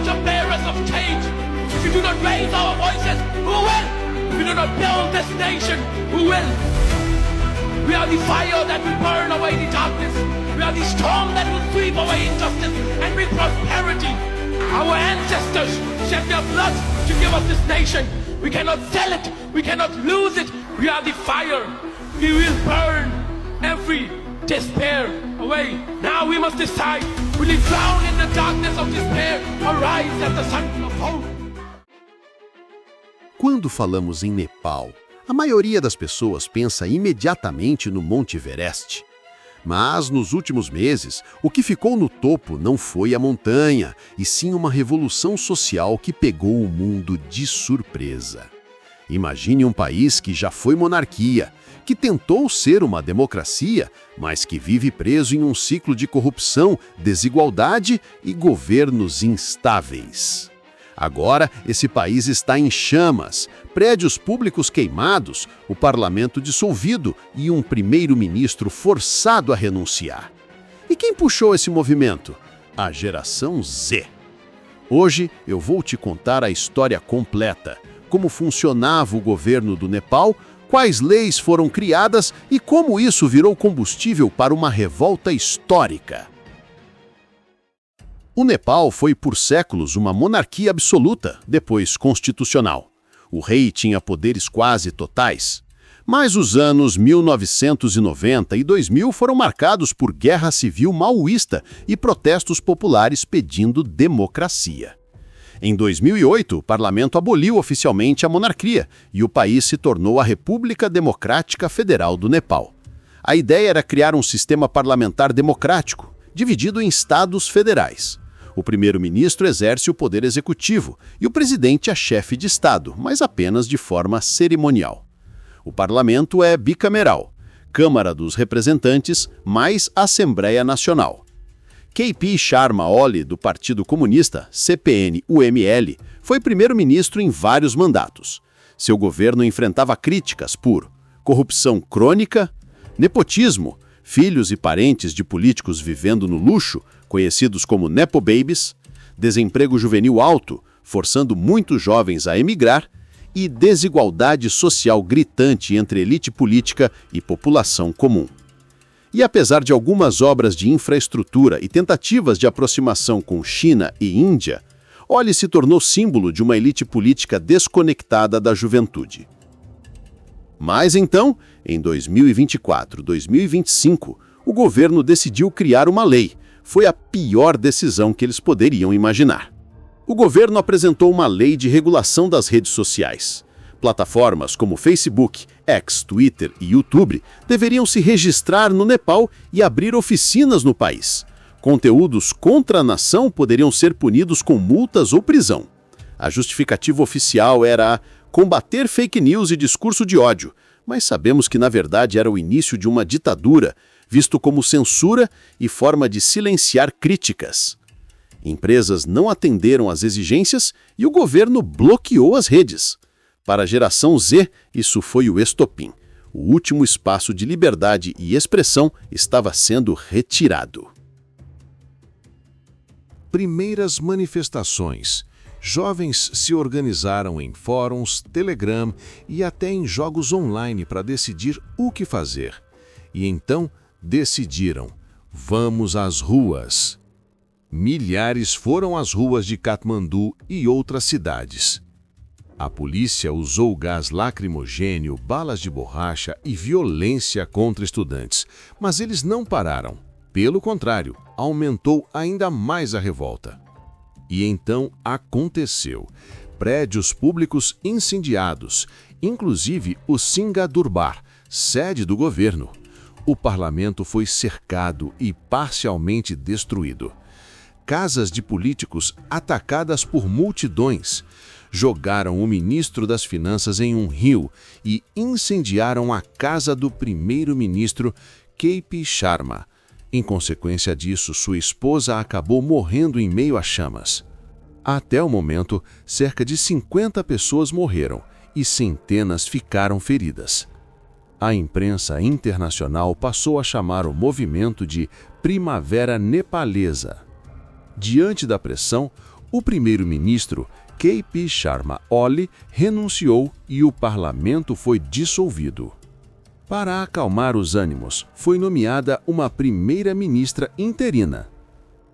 not the bearers of change, if we do not raise our voices, who will? If we do not build this nation, who will? We are the fire that will burn away the darkness. We are the storm that will sweep away injustice and bring prosperity. Our ancestors shed their blood to give us this nation. We cannot sell it. We cannot lose it. We are the fire. We will burn every despair away. Now we must decide. Will we drown in the darkness of despair or rise as the sun of hope? Quando falamos em Nepal, a maioria das pessoas pensa imediatamente no Monte Everest. Mas, nos últimos meses, o que ficou no topo não foi a montanha, e sim uma revolução social que pegou o mundo de surpresa. Imagine um país que já foi monarquia, que tentou ser uma democracia, mas que vive preso em um ciclo de corrupção, desigualdade e governos instáveis. Agora, esse país está em chamas, prédios públicos queimados, o parlamento dissolvido e um primeiro-ministro forçado a renunciar. E quem puxou esse movimento? A geração Z. Hoje eu vou te contar a história completa, como funcionava o governo do Nepal, quais leis foram criadas e como isso virou combustível para uma revolta histórica. O Nepal foi por séculos uma monarquia absoluta, depois constitucional. O rei tinha poderes quase totais. Mas os anos 1990 e 2000 foram marcados por guerra civil maoísta e protestos populares pedindo democracia. Em 2008, o parlamento aboliu oficialmente a monarquia e o país se tornou a República Democrática Federal do Nepal. A ideia era criar um sistema parlamentar democrático, dividido em estados federais. O primeiro-ministro exerce o poder executivo e o presidente é chefe de Estado, mas apenas de forma cerimonial. O parlamento é bicameral, Câmara dos Representantes mais Assembleia Nacional. K.P. Sharma Oli, do Partido Comunista, CPN-UML, foi primeiro-ministro em vários mandatos. Seu governo enfrentava críticas por corrupção crônica, nepotismo, filhos e parentes de políticos vivendo no luxo, conhecidos como Nepo Babies, desemprego juvenil alto, forçando muitos jovens a emigrar, e desigualdade social gritante entre elite política e população comum. E apesar de algumas obras de infraestrutura e tentativas de aproximação com China e Índia, Oli se tornou símbolo de uma elite política desconectada da juventude. Mas então, em 2024-2025, o governo decidiu criar uma lei. Foi a pior decisão que eles poderiam imaginar. O governo apresentou uma lei de regulação das redes sociais. Plataformas como Facebook, X, Twitter e YouTube deveriam se registrar no Nepal e abrir oficinas no país. Conteúdos contra a nação poderiam ser punidos com multas ou prisão. A justificativa oficial era combater fake news e discurso de ódio, mas sabemos que na verdade era o início de uma ditadura, visto como censura e forma de silenciar críticas. Empresas não atenderam às exigências e o governo bloqueou as redes. Para a geração Z, isso foi o estopim. O último espaço de liberdade e expressão estava sendo retirado. Primeiras manifestações. Jovens se organizaram em fóruns, Telegram e até em jogos online para decidir o que fazer. E então decidiram: vamos às ruas. Milhares foram às ruas de Katmandu e outras cidades. A polícia usou gás lacrimogêneo, balas de borracha e violência contra estudantes, mas eles não pararam. Pelo contrário, aumentou ainda mais a revolta. E então aconteceu. Prédios públicos incendiados, inclusive o Singha Durbar, sede do governo. O parlamento foi cercado e parcialmente destruído. Casas de políticos atacadas por multidões. Jogaram o ministro das Finanças em um rio e incendiaram a casa do primeiro-ministro K.P. Sharma. Em consequência disso, sua esposa acabou morrendo em meio a chamas. Até o momento, cerca de 50 pessoas morreram e centenas ficaram feridas. A imprensa internacional passou a chamar o movimento de Primavera Nepalesa. Diante da pressão, O primeiro-ministro, K.P. Sharma Oli, renunciou e o parlamento foi dissolvido. Para acalmar os ânimos, foi nomeada uma primeira-ministra interina.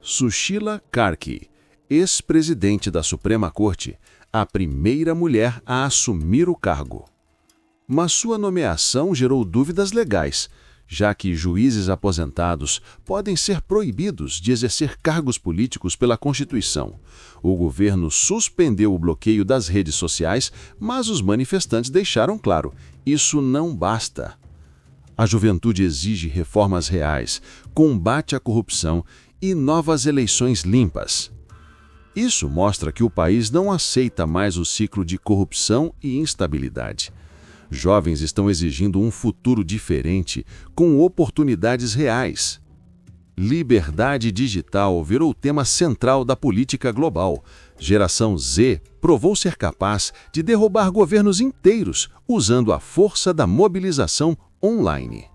Sushila Karki, ex-presidente da Suprema Corte, a primeira mulher a assumir o cargo. Mas sua nomeação gerou dúvidas legais, já que juízes aposentados podem ser proibidos de exercer cargos políticos pela Constituição. O governo suspendeu o bloqueio das redes sociais, mas os manifestantes deixaram claro: isso não basta. A juventude exige reformas reais, combate à corrupção e novas eleições limpas. Isso mostra que o país não aceita mais o ciclo de corrupção e instabilidade. Jovens estão exigindo um futuro diferente, com oportunidades reais. Liberdade digital virou tema central da política global. Geração Z provou ser capaz de derrubar governos inteiros usando a força da mobilização online.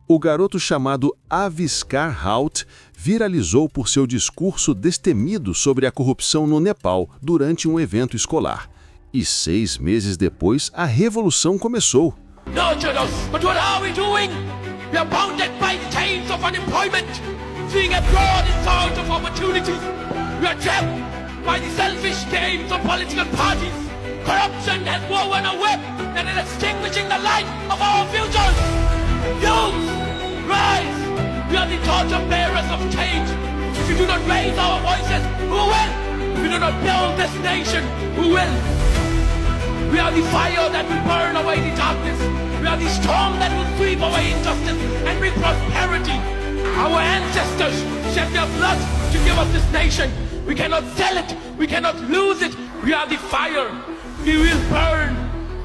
O garoto chamado Aviskar Raut viralizou por seu discurso destemido sobre a corrupção no Nepal durante um evento escolar. E 6 meses depois, a revolução começou. Nurtured us, but what are we doing? We are bounded by chains of unemployment, seeing a broad assault of opportunities. We are trapped by the selfish games of political parties. Corruption has woven a web that is extinguishing the light of our futures. Youth, rise! We are the torch bearers of change. If we do not raise our voices, who will? If we do not build this nation, who will? We are the fire that will burn away the darkness. We are the storm that will sweep away injustice and bring prosperity. Our ancestors shed their blood to give us this nation. We cannot sell it. We cannot lose it. We are the fire. We will burn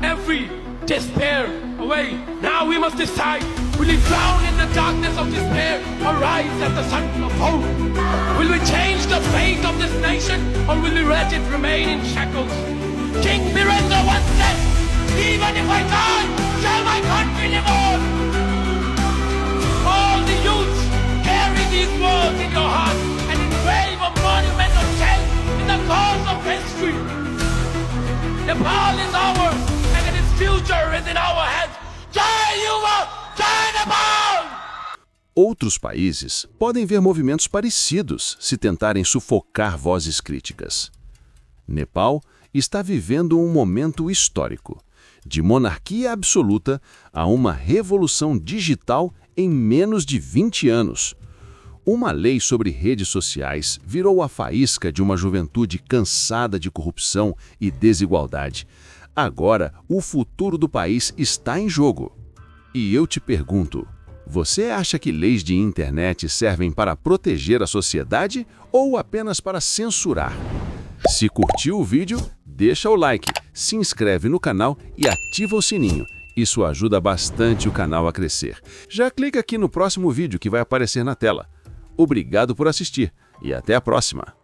every despair away. Now we must decide. Will we drown in the darkness of despair or rise at the sun of hope? Will we change the fate of this nation or will we let it remain in shackles? King Birendra once said, even if I die, shall my country live on? All the youths, carry these words in your heart and engrave a monumental shell in the cause of history. Nepal is ours and its future is in our hands. Jai Yuva, Jai Nepal! Outros países podem ver movimentos parecidos se tentarem sufocar vozes críticas. Nepal está vivendo um momento histórico, de monarquia absoluta a uma revolução digital em menos de 20 anos. Uma lei sobre redes sociais virou a faísca de uma juventude cansada de corrupção e desigualdade. Agora, o futuro do país está em jogo. E eu te pergunto, você acha que leis de internet servem para proteger a sociedade ou apenas para censurar? Se curtiu o vídeo, deixa o like, se inscreve no canal e ativa o sininho. Isso ajuda bastante o canal a crescer. Já clica aqui no próximo vídeo que vai aparecer na tela. Obrigado por assistir e até a próxima!